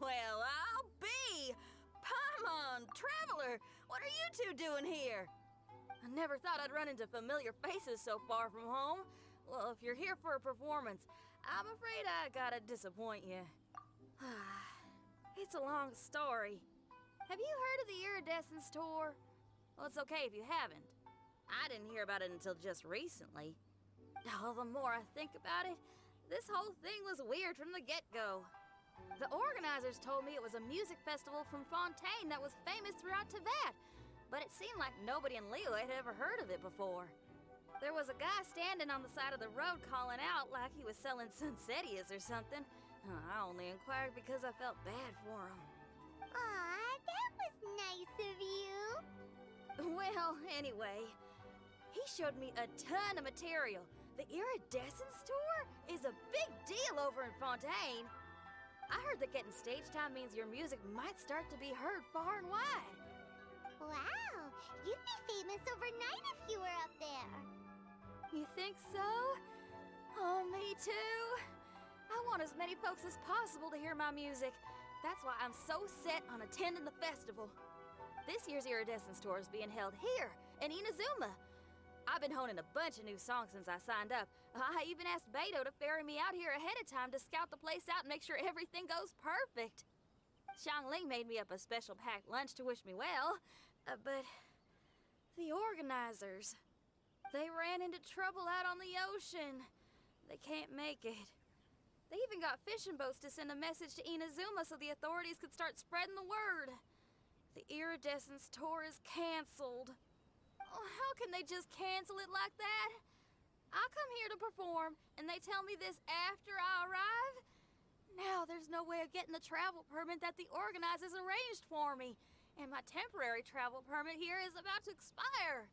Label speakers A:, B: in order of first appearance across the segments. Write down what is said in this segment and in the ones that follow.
A: Well, I'll be! Paimon, Traveler, what are you two doing here? I never thought I'd run into familiar faces so far from home. Well, if you're here for a performance, I'm afraid I gotta disappoint you. It's a long story. Have you heard of the Iridescence Tour? Well, it's okay if you haven't. I didn't hear about it until just recently. Oh, the more I think about it, this whole thing was weird from the get-go. The organizers told me it was a music festival from Fontaine that was famous throughout Teyvat, but it seemed like nobody in Liyue had ever heard of it before. There was a guy standing on the side of the road calling out like he was selling Sunsetias or something. I only inquired because I felt bad for him.
B: Aw, that was nice of you.
A: Well, anyway, he showed me a ton of material. The Iridescence Tour is a big deal over in Fontaine. I heard that getting stage time means your music might start to be heard far and wide.
B: Wow, you'd be famous overnight if you were up there.
A: You think so? Oh, me too. I want as many folks as possible to hear my music. That's why I'm so set on attending the festival. This year's Iridescence Tour is being held here in Inazuma. I've been honing a bunch of new songs since I signed up. I even asked Beto to ferry me out here ahead of time to scout the place out and make sure everything goes perfect. Xiangling made me up a special packed lunch to wish me well, but the organizers, they ran into trouble out on the ocean. They can't make it. They even got fishing boats to send a message to Inazuma so the authorities could start spreading the word. The Iridescence Tour is canceled. Oh, how can they just cancel it like that? I come here to perform, and they tell me this after I arrive? Now there's no way of getting the travel permit that the organizers arranged for me, and my temporary travel permit here is about to expire.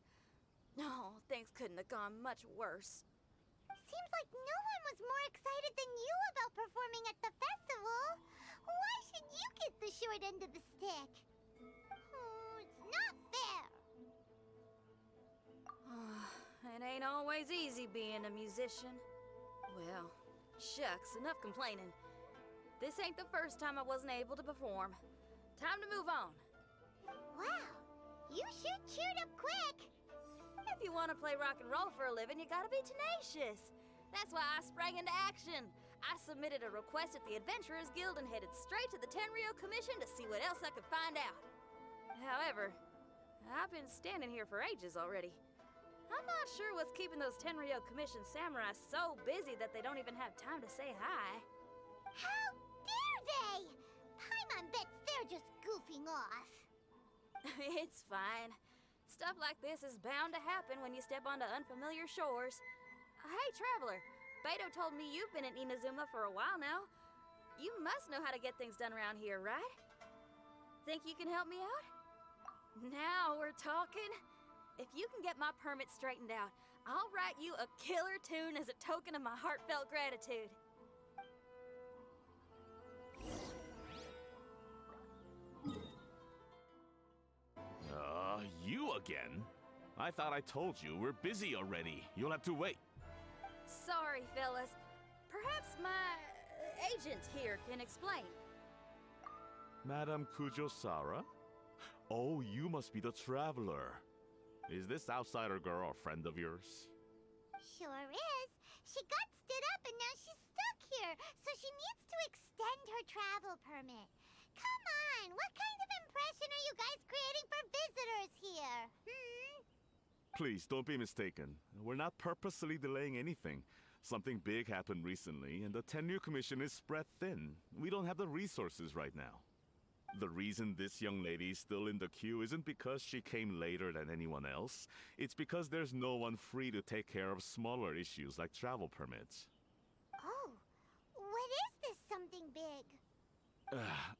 A: No, things couldn't have gone much worse.
B: Seems like no one was more excited than you about performing at the festival. Why should you get the short end of the stick? It's not fair.
A: It ain't always easy being a musician. Well, shucks, enough complaining. This ain't the first time I wasn't able to perform. Time to move on.
B: Wow, you sure cheered up quick.
A: If you want to play rock and roll for a living, you gotta be tenacious. That's why I sprang into action. I submitted a request at the Adventurers Guild and headed straight to the Tenryou Commission to see what else I could find out. However, I've been standing here for ages already. I'm not sure what's keeping those Tenryou Commission samurai so busy that they don't even have time to say hi.
B: How dare they? Paimon bets they're just goofing off.
A: It's fine. Stuff like this is bound to happen when you step onto unfamiliar shores. Hey, Traveler, Beto told me you've been in Inazuma for a while now. You must know how to get things done around here, right? Think you can help me out? Now we're talking. If you can get my permit straightened out, I'll write you a killer tune as a token of my heartfelt gratitude.
C: You again? I thought I told you we're busy already. You'll have to wait.
A: Sorry, fellas. Perhaps my agent here can explain.
C: Madam Kujo Sara? Oh, you must be the traveler. Is this outsider girl a friend of yours?
B: Sure is. She got stood up and now she's stuck here, so she needs to extend her travel permit. Come on, what kind of impression are you guys creating for visitors here?
C: Please, don't be mistaken. We're not purposely delaying anything. Something big happened recently, and the Tenryou Commission is spread thin. We don't have the resources right now. The reason this young lady is still in the queue isn't because she came later than anyone else. It's because there's no one free to take care of smaller issues like travel permits.
B: Oh, what is this something big?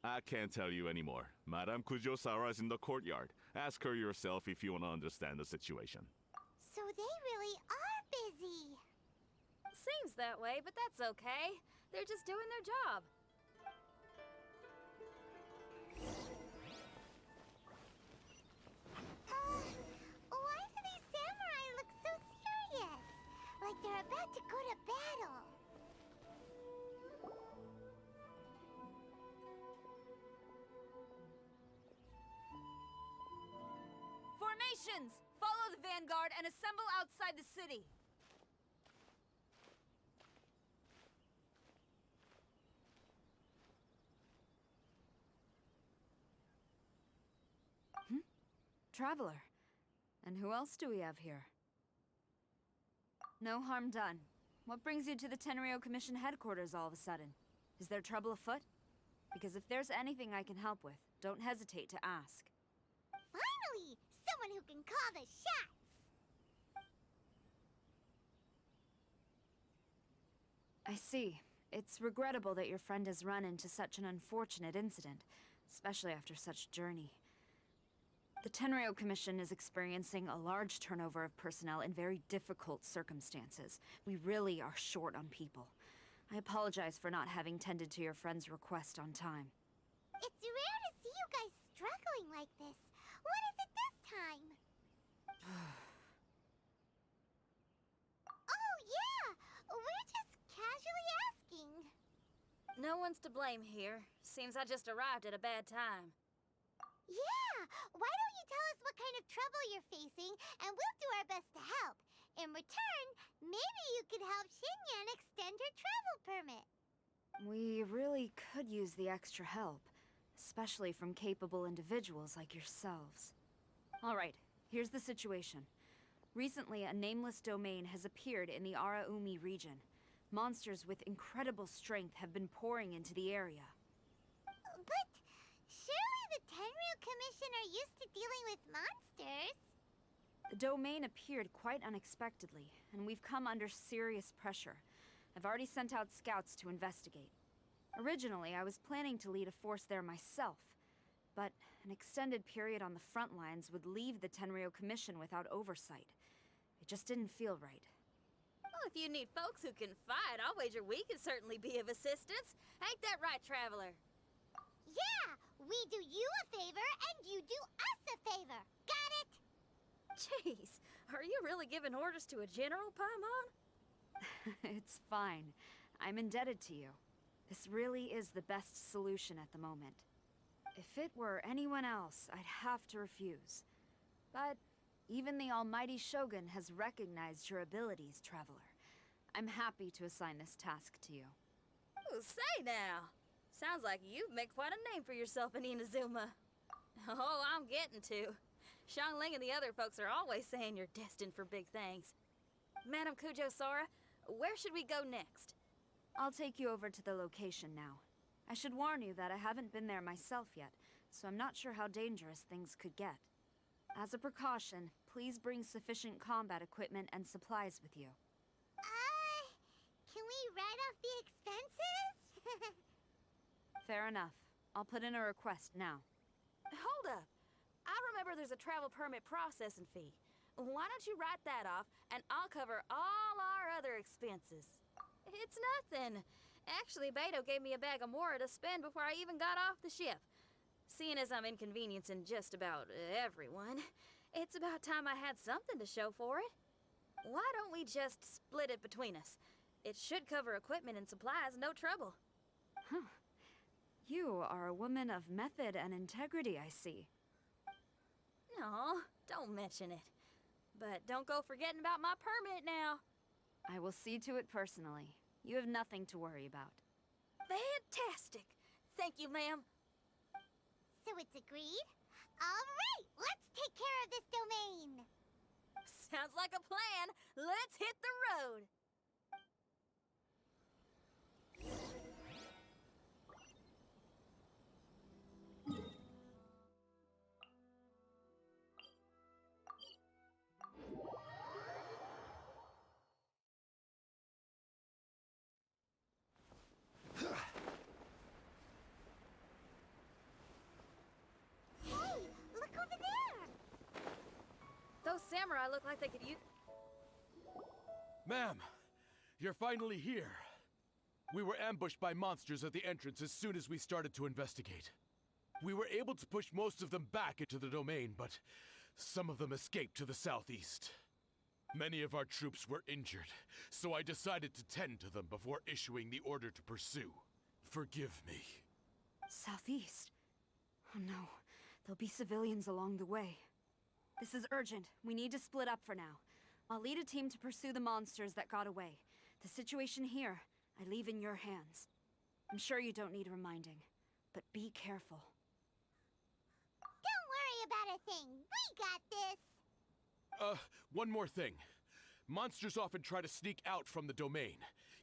C: I can't tell you anymore. Madame Kujo Sara is in the courtyard. Ask her yourself if you want to understand the situation.
B: So they really are busy.
A: Seems that way, but that's okay. They're just doing their job.
B: Why do these samurai look so serious? Like they're about to go to battle.
A: Formations! Follow the vanguard and assemble outside the city. Traveler. And who else do we have here? No harm done. What brings you to the Tenryou Commission headquarters all of a sudden? Is there trouble afoot? Because if there's anything I can help with, don't hesitate to ask.
B: Finally! Someone who can call the shots!
A: I see. It's regrettable that your friend has run into such an unfortunate incident, especially after such a journey. The Tenryou Commission is experiencing a large turnover of personnel in very difficult circumstances. We really are short on people. I apologize for not having tended to your friend's request on time.
B: It's rare to see you guys struggling like this. What is it this time? Oh, yeah! We're just casually asking.
A: No one's to blame here. Seems I just arrived at a bad time.
B: Yeah! Why don't you tell us what kind of trouble you're facing, and we'll do our best to help. In return, maybe you could help Xinyan extend her travel permit.
A: We really could use the extra help, especially from capable individuals like yourselves. All right, here's the situation. Recently, a nameless domain has appeared in the Araumi region. Monsters with incredible strength have been pouring into the area.
B: But surely the Tenryou Commission are used to dealing with monsters.
A: The domain appeared quite unexpectedly, and we've come under serious pressure. I've already sent out scouts to investigate. Originally, I was planning to lead a force there myself, but an extended period on the front lines would leave the Tenryou Commission without oversight. It just didn't feel right. Well, if you need folks who can fight, I'll wager we can certainly be of assistance. Ain't that right, Traveler?
B: Yeah! We do you a favor, and you do us a favor. Got it?
A: Jeez, are you really giving orders to a general, Paimon? It's fine. I'm indebted to you. This really is the best solution at the moment. If it were anyone else, I'd have to refuse. But even the almighty Shogun has recognized your abilities, Traveler. I'm happy to assign this task to you. Oh, say now! Sounds like you've made quite a name for yourself in Inazuma. Oh, I'm getting to. Xiangling and the other folks are always saying you're destined for big things. Madam Kujo Sara, where should we go next? I'll take you over to the location now. I should warn you that I haven't been there myself yet, so I'm not sure how dangerous things could get. As a precaution, please bring sufficient combat equipment and supplies with you.
B: Can we write off the expenses?
A: Fair enough. I'll put in a request now. Hold up. I remember there's a travel permit processing fee. Why don't you write that off, and I'll cover all our other expenses? It's nothing. Actually, Beto gave me a bag of mora to spend before I even got off the ship. Seeing as I'm inconveniencing just about everyone, it's about time I had something to show for it. Why don't we just split it between us? It should cover equipment and supplies, no trouble. Huh. You are a woman of method and integrity, I see. No, don't mention it. But don't go forgetting about my permit now. I will see to it personally. You have nothing to worry about. Fantastic! Thank you, ma'am.
B: So it's agreed? All right, let's take care of this domain.
A: Sounds like a plan. Let's hit the road.
B: Hey, look over there!
A: Those samurai look like they could use...
D: Ma'am, you're finally here. We were ambushed by monsters at the entrance as soon as we started to investigate. We were able to push most of them back into the domain, but some of them escaped to the southeast. Many of our troops were injured, so I decided to tend to them before issuing the order to pursue. Forgive me.
A: Southeast? Oh no, there'll be civilians along the way.
E: This is urgent. We need to split up for now. I'll lead a team to pursue the monsters that got away. The situation here, I leave in your hands. I'm sure you don't need reminding, but be careful.
B: Don't worry about a thing. We got this.
D: One more thing. Monsters often try to sneak out from the domain.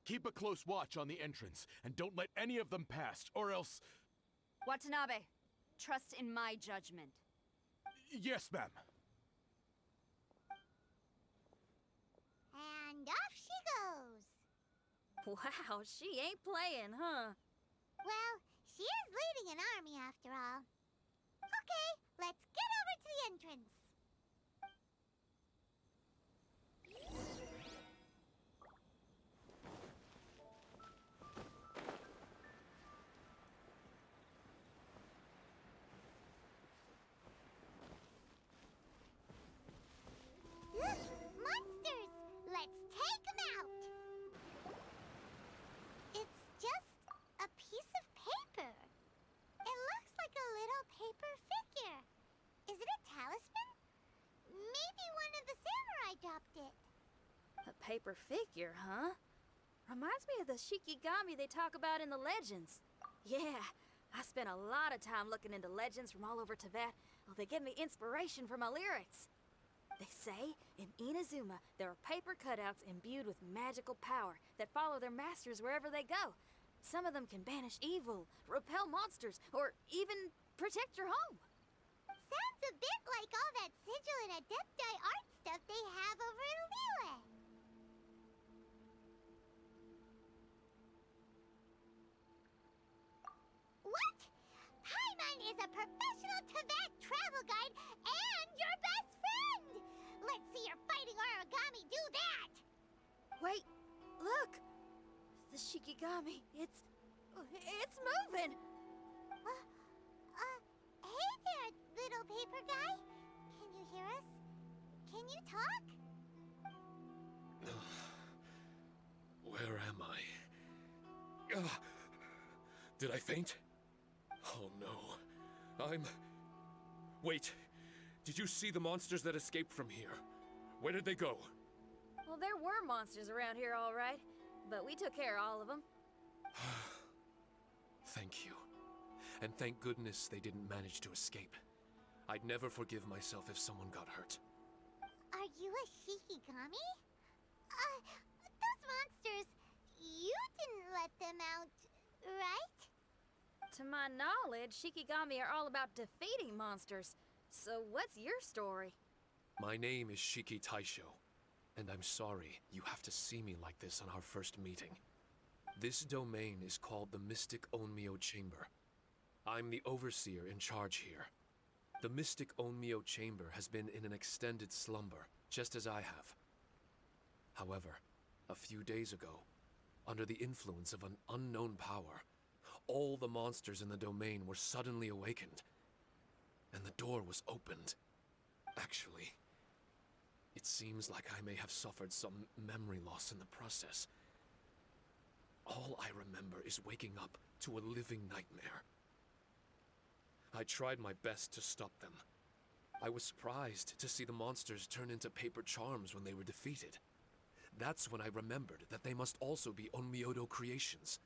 D: Keep a close watch on the entrance, and don't let any of them pass, or else...
E: Watanabe, trust in my judgment.
D: Yes, ma'am.
B: And off she goes.
A: Wow, she ain't playing, huh?
B: Well, she is leading an army after all. Okay, let's get over to the entrance. Look, monsters! Let's take them out! It's just a piece of paper. It looks like a little paper figure. Is it a talisman? Maybe one of the samurai dropped it.
A: A paper figure, huh? Reminds me of the Shikigami they talk about in the legends. Yeah, I spent a lot of time looking into legends from all over Tibet. Oh, they give me inspiration for my lyrics. They say in Inazuma there are paper cutouts imbued with magical power that follow their masters wherever they go. Some of them can banish evil, repel monsters, or even protect your home.
B: Sounds a bit like all that sigil and adepti art stuff they have over in Liyue. What? Paimon is a professional Tibet travel guide and your best friend! Let's see your fighting origami do that!
A: Wait, look! The Shikigami, it's moving!
B: Hey there, little paper guy. Can you hear us? Can you talk?
F: Where am I? Did I faint? Oh no. Wait. Did you see the monsters that escaped from here? Where did they go?
A: Well, there were monsters around here, all right. But we took care of all of them.
F: Thank you. And thank goodness they didn't manage to escape. I'd never forgive myself if someone got hurt.
B: Are you a Shikigami? Those monsters, you didn't let them out, right?
A: To my knowledge, Shikigami are all about defeating monsters. So what's your story?
F: My name is Shiki Taisho, and I'm sorry you have to see me like this on our first meeting. This domain is called the Mystic Onmyo Chamber. I'm the overseer in charge here. The Mystic Onmyo Chamber has been in an extended slumber, just as I have. However, a few days ago, under the influence of an unknown power, all the monsters in the domain were suddenly awakened, and the door was opened. Actually, it seems like I may have suffered some memory loss in the process. All I remember is waking up to a living nightmare. I tried my best to stop them. I was surprised to see the monsters turn into paper charms when they were defeated. That's when I remembered that they must also be Onmyodo creations,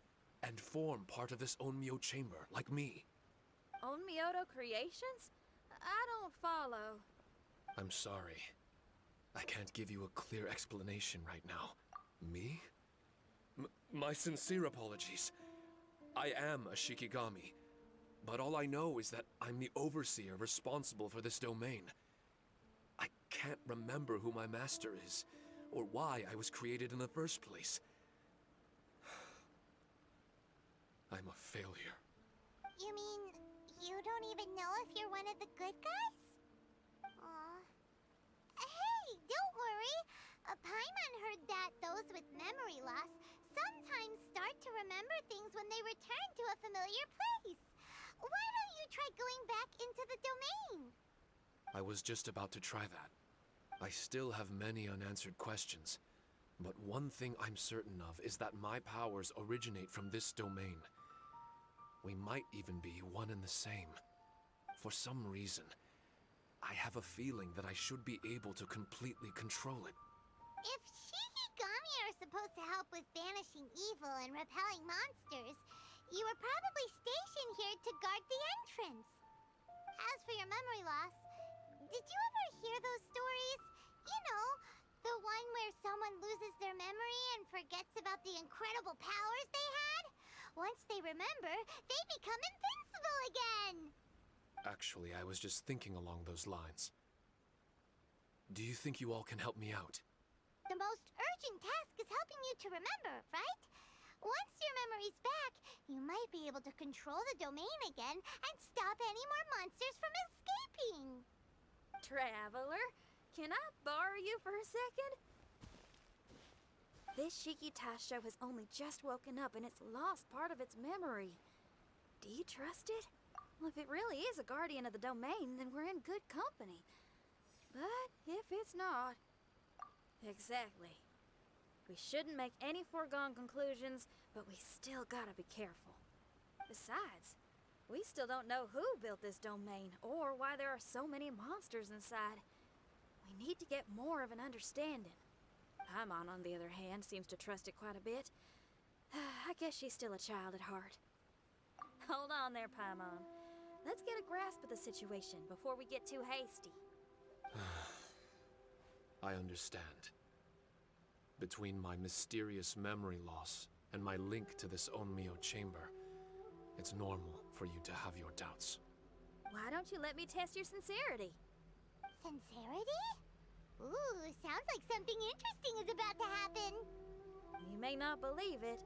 F: and form part of this Onmyo chamber, like me.
A: Onmyodo creations? I don't follow.
F: I'm sorry. I can't give you a clear explanation right now. Me? My sincere apologies. I am a Shikigami, but all I know is that I'm the overseer responsible for this domain. I can't remember who my master is, or why I was created in the first place. I'm a failure.
B: You mean you don't even know if you're one of the good guys? Aw. Hey, don't worry. Paimon heard that those with memory loss sometimes start to remember things when they return to a familiar place. Why don't you try going back into the domain?
F: I was just about to try that. I still have many unanswered questions, but one thing I'm certain of is that my powers originate from this domain. We might even be one and the same. For some reason, I have a feeling that I should be able to completely control it.
B: If Shikigami are supposed to help with banishing evil and repelling monsters, you were probably stationed here to guard the entrance. As for your memory loss, did you ever hear those stories? You know, the one where someone loses their memory and forgets about the incredible powers they had? Once they remember, they become invincible again!
F: Actually, I was just thinking along those lines. Do you think you all can help me out?
B: The most urgent task is helping you to remember, right? Once your memory's back, you might be able to control the domain again and stop any more monsters from escaping.
A: Traveler, can I borrow you for a second? This Shiki Taisho has only just woken up and it's lost part of its memory. Do you trust it? Well, if it really is a guardian of the domain, then we're in good company. But if it's not... Exactly. We shouldn't make any foregone conclusions, but we still gotta be careful. Besides, we still don't know who built this domain or why there are so many monsters inside. We need to get more of an understanding. Paimon, on the other hand, seems to trust it quite a bit. I guess she's still a child at heart. Hold on there, Paimon. Let's get a grasp of the situation before we get too hasty.
F: I understand. Between my mysterious memory loss and my link to this Onmyo chamber, it's normal for you to have your doubts.
A: Why don't you let me test your sincerity?
B: Sincerity? Ooh, sounds like something interesting is about to happen.
A: You may not believe it,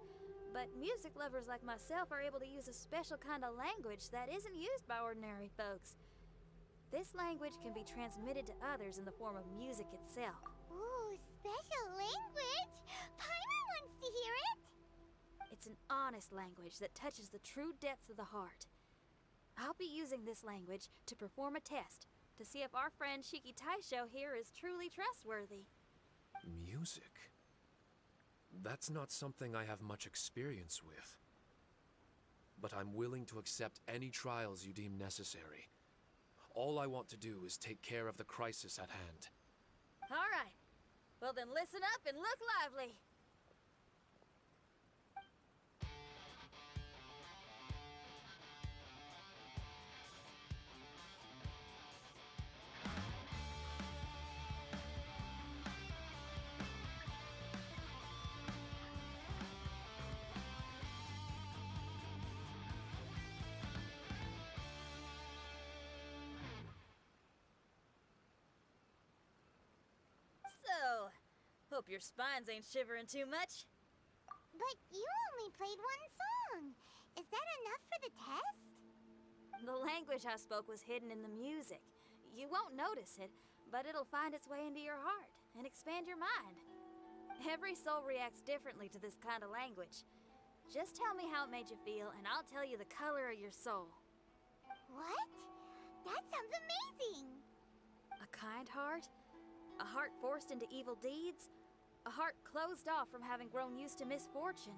A: but music lovers like myself are able to use a special kind of language that isn't used by ordinary folks. This language can be transmitted to others in the form of music itself.
B: Ooh, special language! Paimon wants to hear it!
A: It's an honest language that touches the true depths of the heart. I'll be using this language to perform a test to see if our friend Shiki Taisho here is truly trustworthy.
F: Music? That's not something I have much experience with. But I'm willing to accept any trials you deem necessary. All I want to do is take care of the crisis at hand.
A: All right. Well then listen up and look lively. So, hope your spines ain't shivering too much.
B: But you only played one song. Is that enough for the test?
A: The language I spoke was hidden in the music. You won't notice it, but it'll find its way into your heart and expand your mind. Every soul reacts differently to this kind of language. Just tell me how it made you feel, and I'll tell you the color of your soul.
B: What? That sounds amazing!
A: A kind heart? A heart forced into evil deeds? A heart closed off from having grown used to misfortune?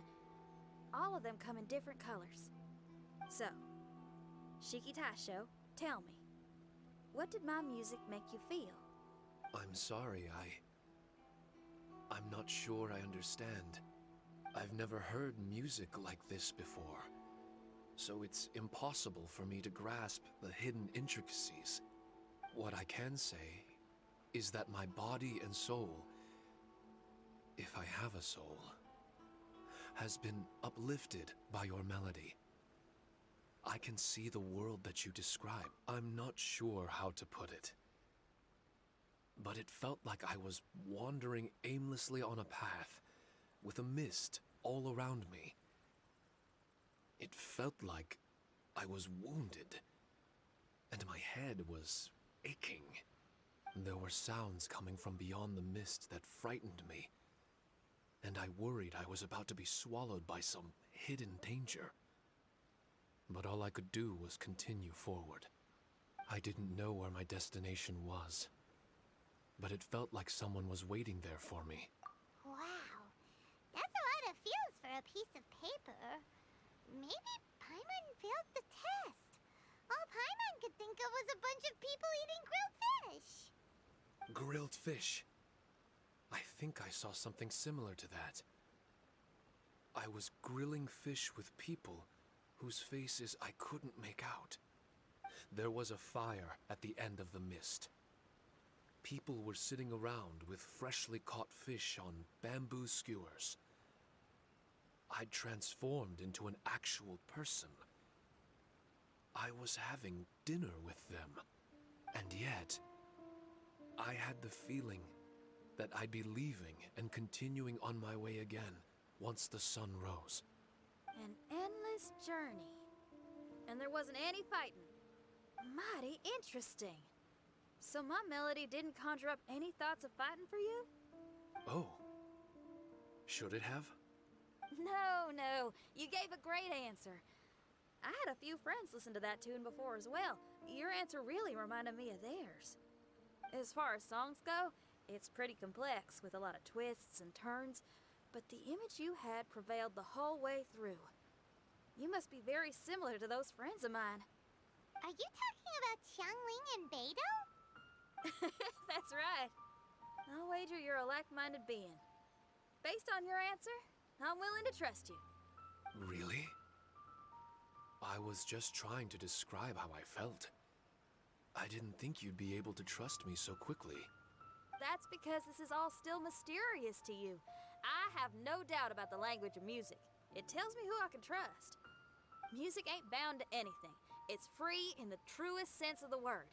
A: All of them come in different colors. So, Shiki Taisho, tell me, what did my music make you feel?
F: I'm sorry, I'm not sure I understand. I've never heard music like this before, so it's impossible for me to grasp the hidden intricacies. What I can say is that my body and soul, if I have a soul, has been uplifted by your melody. I can see the world that you describe. I'm not sure how to put it, but it felt like I was wandering aimlessly on a path with a mist all around me. It felt like I was wounded, and my head was aching. There were sounds coming from beyond the mist that frightened me, and I worried I was about to be swallowed by some hidden danger. But all I could do was continue forward. I didn't know where my destination was, but it felt like someone was waiting there for me.
B: Wow. That's a lot of feels for a piece of paper. Maybe Paimon failed the test. All Paimon could think of was a bunch of people eating grilled fish.
F: Grilled fish. I think I saw something similar to that. I was grilling fish with people whose faces I couldn't make out. There was a fire at the end of the mist. People were sitting around with freshly caught fish on bamboo skewers. I'd transformed into an actual person. I was having dinner with them. And yet, I had the feeling that I'd be leaving and continuing on my way again once the sun rose.
A: An endless journey. And there wasn't any fighting. Mighty interesting. So my melody didn't conjure up any thoughts of fighting for you?
F: Oh. Should it have?
A: No. You gave a great answer. I had a few friends listen to that tune before as well. Your answer really reminded me of theirs. As far as songs go, it's pretty complex with a lot of twists and turns, but the image you had prevailed the whole way through. You must be very similar to those friends of mine.
B: Are you talking about Xiangling and Beidou?
A: That's right. I'll wager you're a like-minded being. Based on your answer, I'm willing to trust you.
F: Really? I was just trying to describe how I felt. I didn't think you'd be able to trust me so quickly.
A: That's because this is all still mysterious to you. I have no doubt about the language of music. It tells me who I can trust. Music ain't bound to anything. It's free in the truest sense of the word.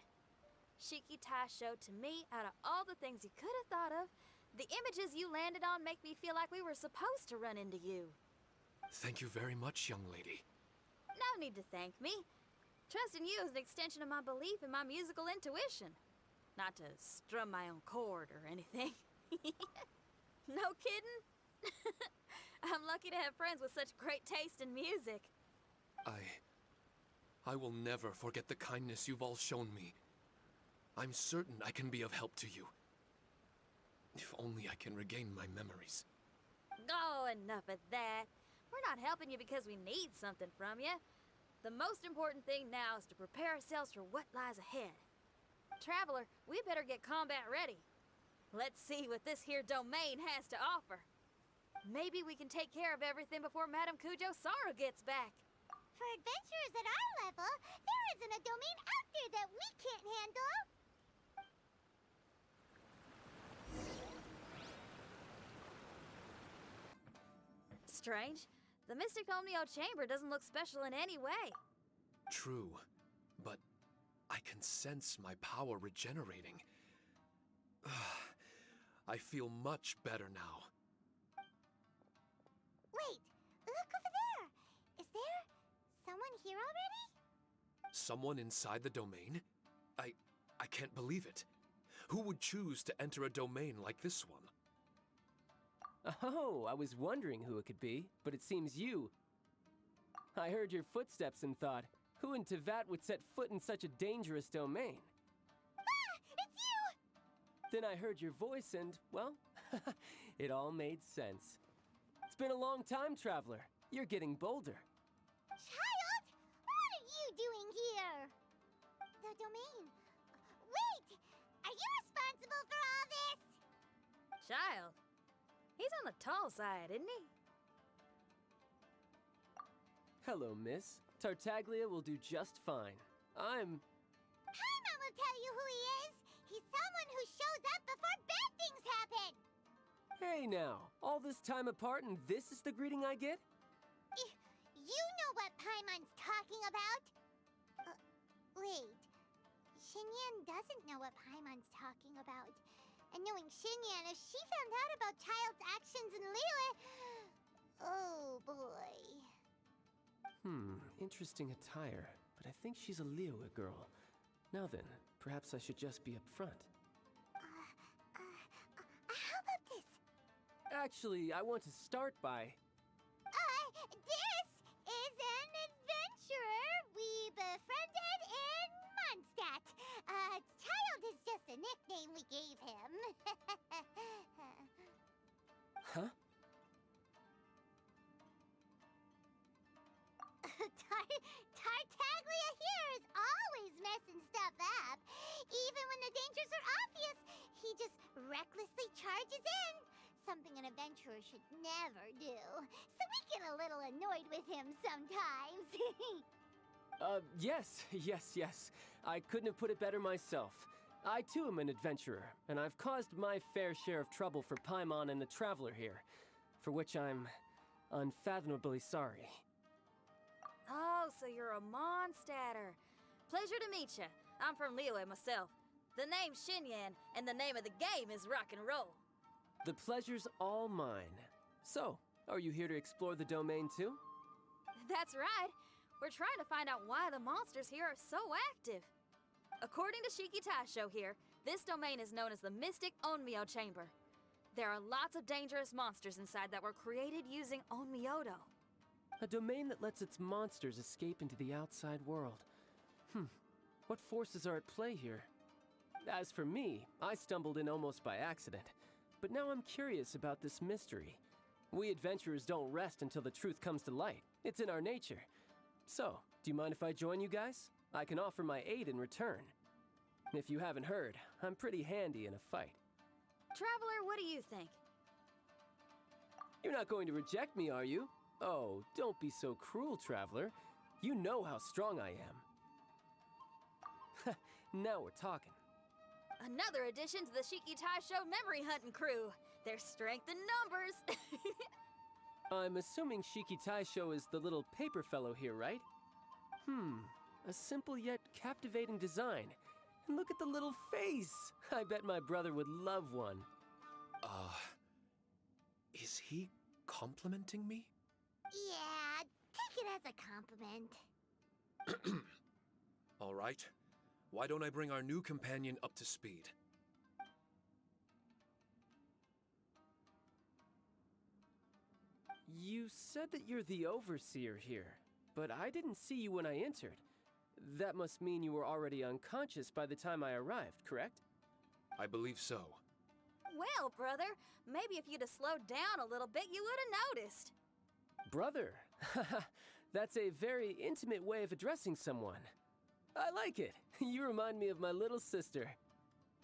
A: Shiki Taisho, to me, out of all the things you could have thought of, the images you landed on make me feel like we were supposed to run into you.
F: Thank you very much, young lady.
A: No need to thank me. Trusting you is an extension of my belief in my musical intuition. Not to strum my own chord or anything. No kidding? I'm lucky to have friends with such great taste in music.
F: I will never forget the kindness you've all shown me. I'm certain I can be of help to you. If only I can regain my memories.
A: Oh, enough of that. We're not helping you because we need something from you. The most important thing now is to prepare ourselves for what lies ahead. Traveler, we better get combat ready. Let's see what this here domain has to offer. Maybe we can take care of everything before Madame Kujo Sara gets back.
B: For adventurers at our level, there isn't a domain out there that we can't handle.
A: Strange. The Mystic Onmyo Chamber doesn't look special in any way.
F: True, but I can sense my power regenerating. I feel much better now.
B: Wait, look over there. Is there someone here already?
F: Someone inside the domain? I can't believe it. Who would choose to enter a domain like this one?
G: Oh, I was wondering who it could be, but it seems you. I heard your footsteps and thought, who in Tevat would set foot in such a dangerous domain?
B: Ah, it's you!
G: Then I heard your voice and, well, it all made sense. It's been a long time, Traveler. You're getting bolder.
B: Child, what are you doing here? The domain. Wait, are you responsible for all this?
A: Child. He's on the tall side, isn't he?
G: Hello, miss. Tartaglia will do just fine.
B: Paimon will tell you who he is. He's someone who shows up before bad things happen.
G: Hey now, all this time apart and this is the greeting I get?
B: You know what Paimon's talking about. Wait. Xinyan doesn't know what Paimon's talking about. And knowing Xinyan, if she found out about Child's actions in Liyue... Oh, boy.
G: Interesting attire, but I think she's a Liyue girl. Now then, perhaps I should just be up front.
B: How about this?
G: Actually, I want to start by...
B: This is an adventurer we befriended in Mondstadt. Child is just a nickname we gave him.
G: Huh?
B: Tartaglia here is all recklessly charges in. Something an adventurer should never do. So we get a little annoyed with him sometimes.
G: Yes. I couldn't have put it better myself. I too am an adventurer, and I've caused my fair share of trouble for Paimon and the Traveler here, for which I'm unfathomably sorry.
A: Oh, so you're a Mondstatter. Pleasure to meet you. I'm from Liyue myself. The name's Xinyan, and the name of the game is rock and roll.
G: The pleasure's all mine. So, are you here to explore the domain too?
A: That's right. We're trying to find out why the monsters here are so active. According to Shiki Taisho here, this domain is known as the Mystic Onmyo Chamber. There are lots of dangerous monsters inside that were created using Onmyodo.
G: A domain that lets its monsters escape into the outside world. What forces are at play here? As for me, I stumbled in almost by accident. But now I'm curious about this mystery. We adventurers don't rest until the truth comes to light. It's in our nature. So, do you mind if I join you guys? I can offer my aid in return. If you haven't heard, I'm pretty handy in a fight.
A: Traveler, what do you think?
G: You're not going to reject me, are you? Oh, don't be so cruel, Traveler. You know how strong I am. Now we're talking.
A: Another addition to the Shiki Taisho memory hunting crew. There's strength in numbers.
G: I'm assuming Shiki Taisho is the little paper fellow here, right? A simple yet captivating design. And look at the little face! I bet my brother would love one.
F: Is he complimenting me?
B: Yeah, take it as a compliment.
F: All right. Why don't I bring our new companion up to speed?
G: You said that you're the overseer here, but I didn't see you when I entered. That must mean you were already unconscious by the time I arrived, correct?
F: I believe so.
A: Well, brother, maybe if you'd have slowed down a little bit, you would have noticed.
G: Brother. That's a very intimate way of addressing someone. I like it. You remind me of my little sister.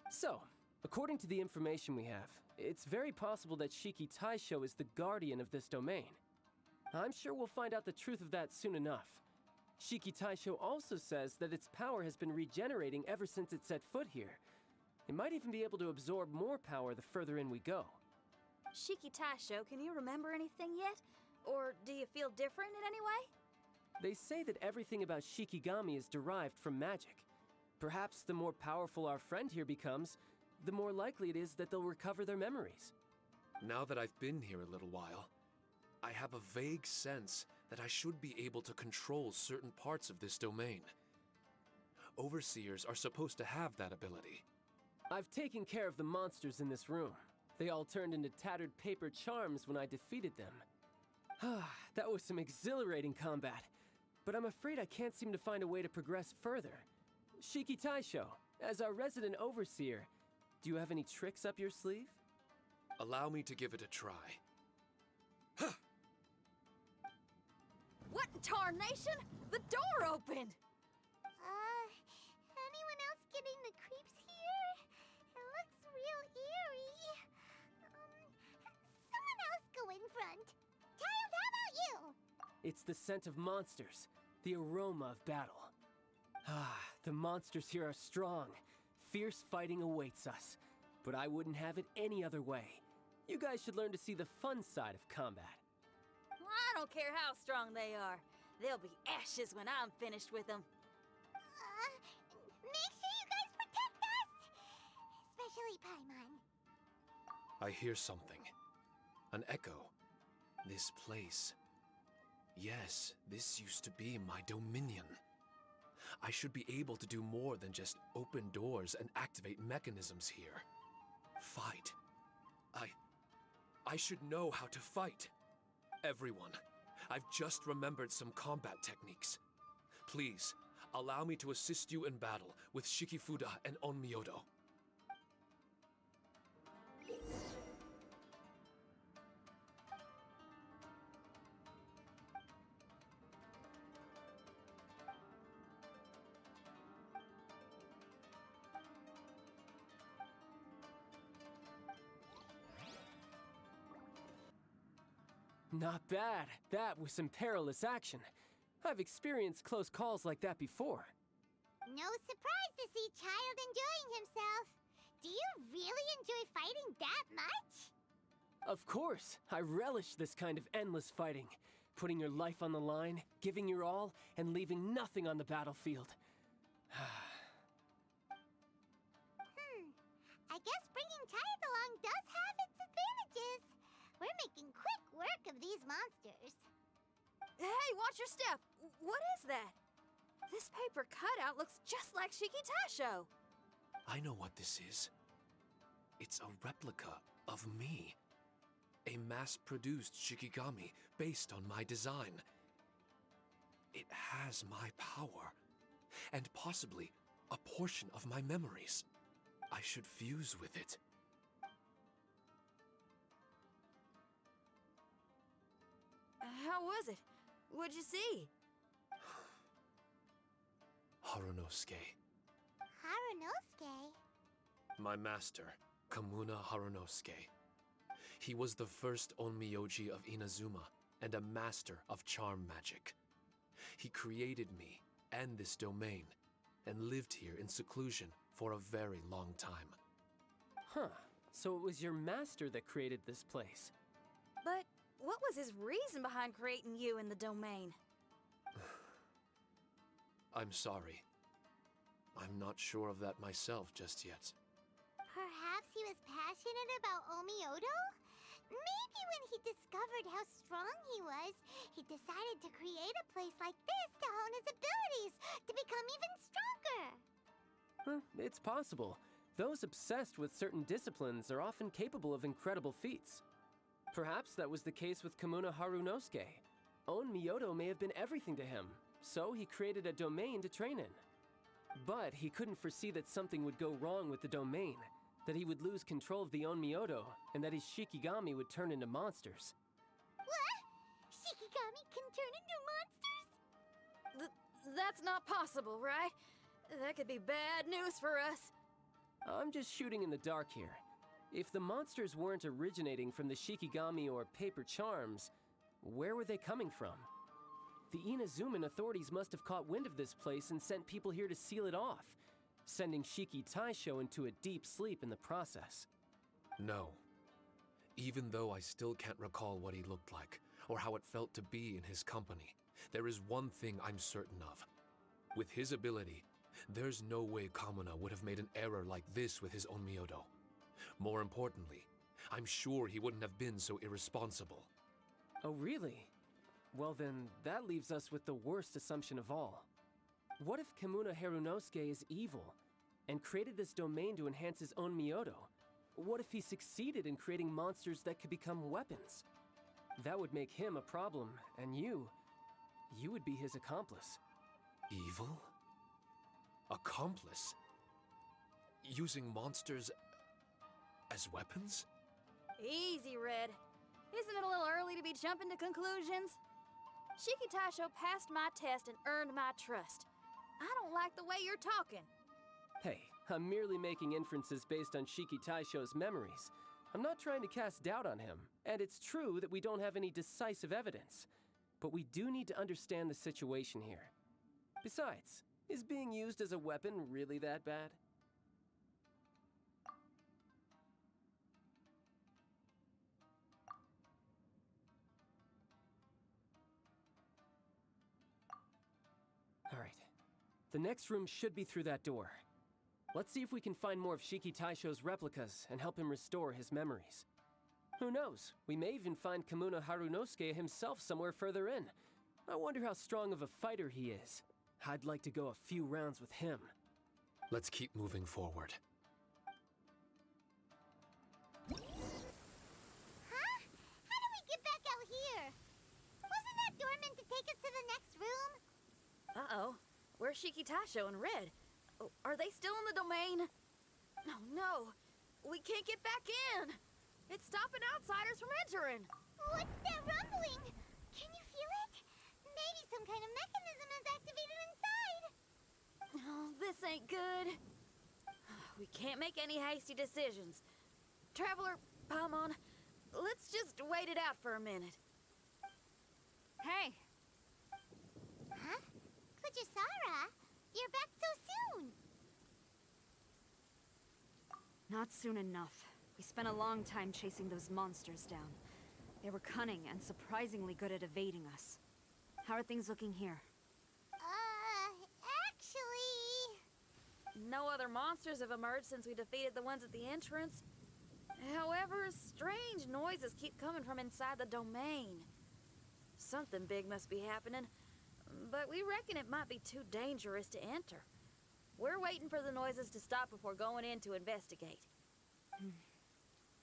G: So, according to the information we have, it's very possible that Shiki Taisho is the guardian of this domain. I'm sure we'll find out the truth of that soon enough. Shiki Taisho also says that its power has been regenerating ever since it set foot here. It might even be able to absorb more power the further in we go.
A: Shiki Taisho, can you remember anything yet? Or do you feel different in any way?
G: They say that everything about Shikigami is derived from magic. Perhaps the more powerful our friend here becomes, the more likely it is that they'll recover their memories.
F: Now that I've been here a little while, I have a vague sense that I should be able to control certain parts of this domain. Overseers are supposed to have that ability.
G: I've taken care of the monsters in this room. They all turned into tattered paper charms when I defeated them. That was some exhilarating combat, but I'm afraid I can't seem to find a way to progress further. Shiki Taisho, as our resident overseer, do you have any tricks up your sleeve?
F: Allow me to give it a try.
A: What in tarnation? The door opened!
B: Anyone else getting the creeps here? It looks real eerie. Someone else go in front. Child, how about you?
G: It's the scent of monsters, the aroma of battle. The monsters here are strong. Fierce fighting awaits us. But I wouldn't have it any other way. You guys should learn to see the fun side of combat.
A: Well, I don't care how strong they are. They'll be ashes when I'm finished with them.
B: Make sure you guys protect us! Especially Paimon.
F: I hear something. An echo. This place. Yes, this used to be my dominion. I should be able to do more than just open doors and activate mechanisms here. Fight. I should know how to fight. Everyone, I've just remembered some combat techniques. Please, allow me to assist you in battle with Shikifuda and Onmyodo.
G: Not bad. That was some perilous action. I've experienced close calls like that before.
B: No surprise to see Child enjoying himself. Do you really enjoy fighting that much?
G: Of course, I relish this kind of endless fighting. Putting your life on the line, giving your all, and leaving nothing on the battlefield.
B: I guess bringing Child along does have its advantages. We're making quick work of these monsters.
A: Hey, watch your step! What is that? This paper cutout looks just like Shiki Taisho.
F: I know what this is. It's a replica of me. A mass-produced Shikigami based on my design. It has my power, and possibly a portion of my memories. I should fuse with it.
A: How was it? What'd you see?
F: Harunosuke.
B: Harunosuke?
F: My master, Kamuna Harunosuke. He was the first Onmyoji of Inazuma and a master of charm magic. He created me and this domain and lived here in seclusion for a very long time.
G: Huh. So it was your master that created this place.
A: But what was his reason behind creating you in the domain?
F: I'm sorry. I'm not sure of that myself just yet.
B: Perhaps he was passionate about Onmyoji? Maybe when he discovered how strong he was, he decided to create a place like this to hone his abilities, to become even stronger.
G: It's possible. Those obsessed with certain disciplines are often capable of incredible feats. Perhaps that was the case with Kamuna Harunosuke. Onmyoji may have been everything to him, so he created a domain to train in. But he couldn't foresee that something would go wrong with the domain, that he would lose control of the Onmyoji, and that his Shikigami would turn into monsters.
B: What? Shikigami can turn into monsters?
A: That's not possible, right? That could be bad news for us.
G: I'm just shooting in the dark here. If the monsters weren't originating from the Shikigami or paper charms, where were they coming from? The Inazuman authorities must have caught wind of this place and sent people here to seal it off, sending Shiki Taisho into a deep sleep in the process.
F: No. Even though I still can't recall what he looked like, or how it felt to be in his company, there is one thing I'm certain of. With his ability, there's no way Kamuna would have made an error like this with his Onmyoji. More importantly, I'm sure he wouldn't have been so irresponsible.
G: Oh, really? Well then, that leaves us with the worst assumption of all. What if Kamuna Harunosuke is evil, and created this domain to enhance his own Onmyoji? What if he succeeded in creating monsters that could become weapons? That would make him a problem, and you would be his accomplice.
F: Evil? Accomplice? Using monsters as weapons?
A: Easy, Red. Isn't it a little early to be jumping to conclusions? Shiki Taisho passed my test and earned my trust. I don't like the way you're talking.
G: Hey, I'm merely making inferences based on Shiki Taisho's memories. I'm not trying to cast doubt on him, and it's true that we don't have any decisive evidence. But we do need to understand the situation here. Besides, is being used as a weapon really that bad? Alright. The next room should be through that door. Let's see if we can find more of Shiki Taisho's replicas and help him restore his memories. Who knows? We may even find Kamuna Harunosuke himself somewhere further in. I wonder how strong of a fighter he is. I'd like to go a few rounds with him.
F: Let's keep moving forward.
B: Huh? How do we get back out here? Wasn't that door meant to take us to the next room?
A: Uh-oh. Where's Shiki Taisho and Red? Oh, are they still in the domain? Oh, no. We can't get back in. It's stopping outsiders from entering.
B: What's that rumbling? Can you feel it? Maybe some kind of mechanism is activated inside.
A: Oh, this ain't good. We can't make any hasty decisions. Traveler, Paimon, let's just wait it out for a minute.
E: Hey!
B: Huh? Sara, you're back so soon.
E: Not soon enough. We spent a long time chasing those monsters down. They were cunning and surprisingly good at evading us. How are things looking here?
B: Actually...
A: No other monsters have emerged since we defeated the ones at the entrance. However, strange noises keep coming from inside the domain. Something big must be happening, but we reckon it might be too dangerous to enter. We're waiting for the noises to stop before going in to investigate.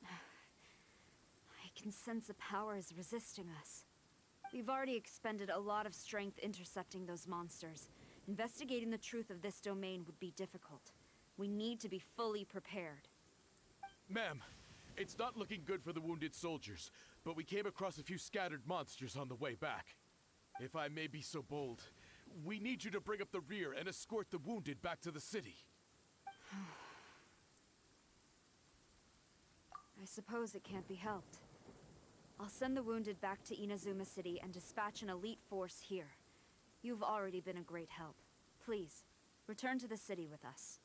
E: I can sense a power is resisting us. We've already expended a lot of strength intercepting those monsters. Investigating the truth of this domain would be difficult. We need to be fully prepared.
D: Ma'am, it's not looking good for the wounded soldiers, but we came across a few scattered monsters on the way back. If I may be so bold, we need you to bring up the rear and escort the wounded back to the city.
E: I suppose it can't be helped. I'll send the wounded back to Inazuma City and dispatch an elite force here. You've already been a great help. Please, return to the city with us.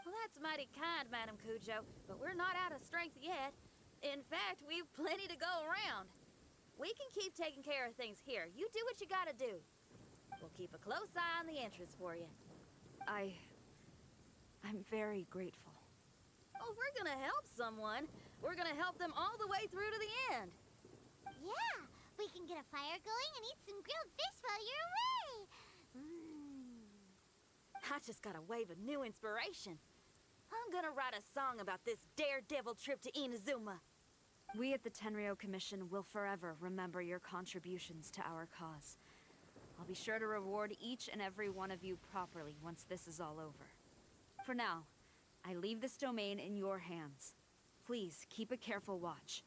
A: Well, that's mighty kind, Madam Cujo, but we're not out of strength yet. In fact, we've plenty to go around. We can keep taking care of things here. You do what you gotta do. We'll keep a close eye on the entrance for you.
E: I'm very grateful.
A: Oh, if we're gonna help someone, we're gonna help them all the way through to the end.
B: Yeah, we can get a fire going and eat some grilled fish while you're away.
A: I just got a wave of new inspiration. I'm gonna write a song about this daredevil trip to Inazuma.
E: We at the Tenryou Commission will forever remember your contributions to our cause. I'll be sure to reward each and every one of you properly once this is all over. For now, I leave this domain in your hands. Please keep a careful watch.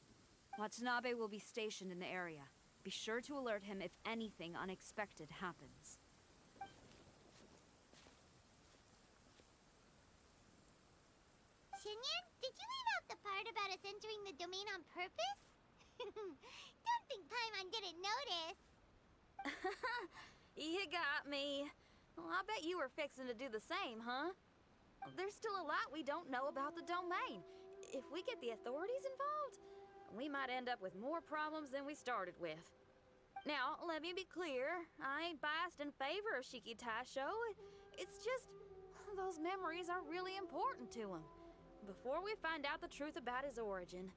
E: Watanabe will be stationed in the area. Be sure to alert him if anything unexpected happens.
B: Shinyan, did you leave out the part about us entering the domain on purpose? Don't think Paimon didn't notice.
A: You got me. Well, I bet you were fixing to do the same, huh? There's still a lot we don't know about the domain. If we get the authorities involved, we might end up with more problems than we started with. Now, let me be clear. I ain't biased in favor of Shiki Taisho. It's just, those memories are really important to him. Before we find out the truth about his origin,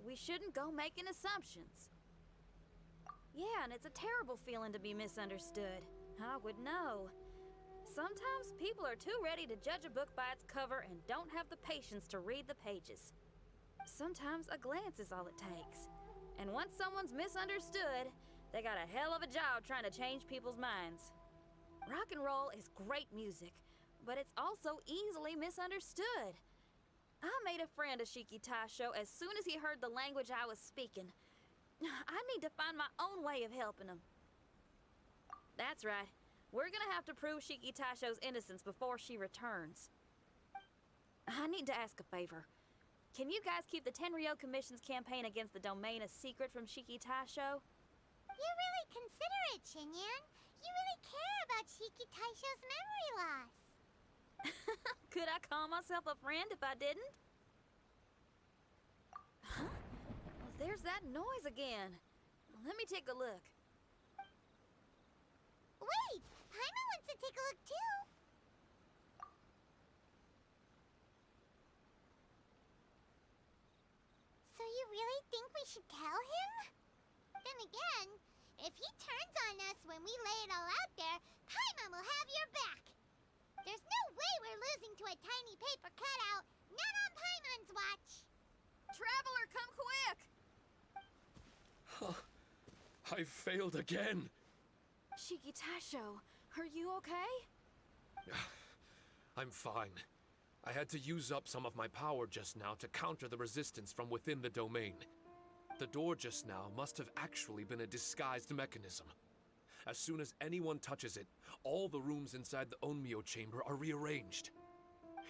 A: we shouldn't go making assumptions. Yeah, and it's a terrible feeling to be misunderstood. I would know. Sometimes people are too ready to judge a book by its cover and don't have the patience to read the pages. Sometimes a glance is all it takes. And once someone's misunderstood, they got a hell of a job trying to change people's minds. Rock and roll is great music, but it's also easily misunderstood. I made a friend of Shiki Taisho as soon as he heard the language I was speaking. I need to find my own way of helping him. That's right. We're gonna have to prove Shiki Taisho's innocence before she returns. I need to ask a favor. Can you guys keep the Tenryou Commission's campaign against the domain a secret from Shiki Taisho?
B: You're really considerate, Shinyan. You really care about Shiki Taisho's memory loss.
A: Could I call myself a friend if I didn't? Huh? Well, there's that noise again. Let me take a look.
B: Wait! Paimon wants to take a look too! So you really think we should tell him? Then again, if he turns on us when we lay it all out there, Paimon will have your back! There's no way we're losing to a tiny paper cutout, not on Paimon's watch!
A: Traveler, come quick!
F: I failed again.
A: Shiki Taisho, are you okay?
F: I'm fine. I had to use up some of my power just now to counter the resistance from within the domain. The door just now must have actually been a disguised mechanism. As soon as anyone touches it, all the rooms inside the Onmyo chamber are rearranged.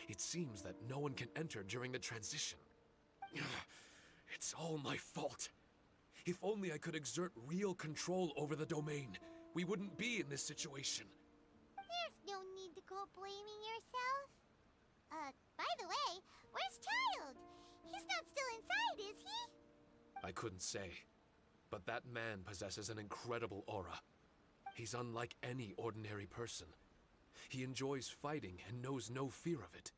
F: It seems that no one can enter during the transition. It's all my fault. If only I could exert real control over the domain, we wouldn't be in this situation.
B: There's no need to go blaming yourself. By the way, where's Child? He's not still inside, is he?
F: I couldn't say, but that man possesses an incredible aura. He's unlike any ordinary person. He enjoys fighting and knows no fear of it.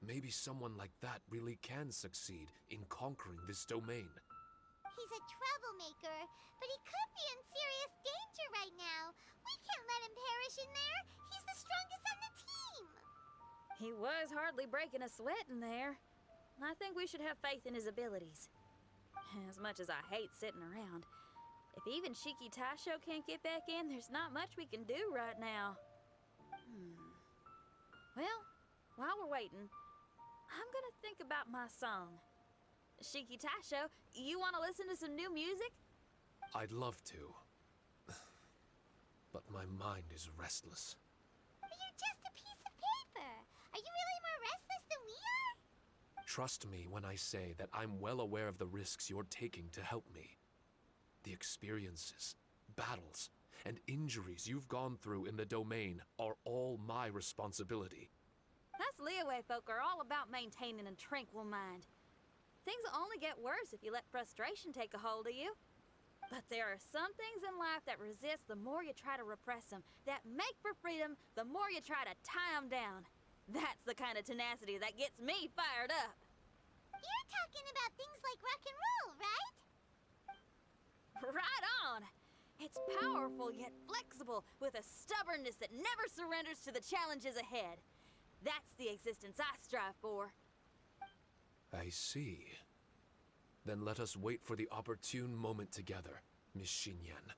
F: Maybe someone like that really can succeed in conquering this domain.
B: He's a troublemaker, but he could be in serious danger right now. We can't let him perish in there. He's the strongest on the team.
A: He was hardly breaking a sweat in there. I think we should have faith in his abilities. As much as I hate sitting around, if even Shiki Taisho can't get back in, there's not much we can do right now. Well, while we're waiting, I'm gonna think about my song. Shiki Taisho, you wanna listen to some new music?
F: I'd love to. But my mind is restless.
B: You're just a piece of paper. Are you really more restless than we are?
F: Trust me when I say that I'm well aware of the risks you're taking to help me. The experiences, battles, and injuries you've gone through in the domain are all my responsibility.
A: Us Leeway folk are all about maintaining a tranquil mind. Things will only get worse if you let frustration take a hold of you. But there are some things in life that resist the more you try to repress them, that make for freedom the more you try to tie them down. That's the kind of tenacity that gets me fired up.
B: You're talking about things like rock and roll, right?
A: Right on! It's powerful yet flexible, with a stubbornness that never surrenders to the challenges ahead. That's the existence I strive for.
F: I see. Then let us wait for the opportune moment together, Miss Xinyan.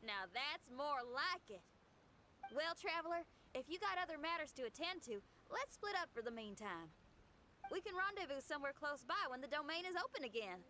A: Now that's more like it. Well, Traveler, if you got other matters to attend to, let's split up for the meantime. We can rendezvous somewhere close by when the domain is open again.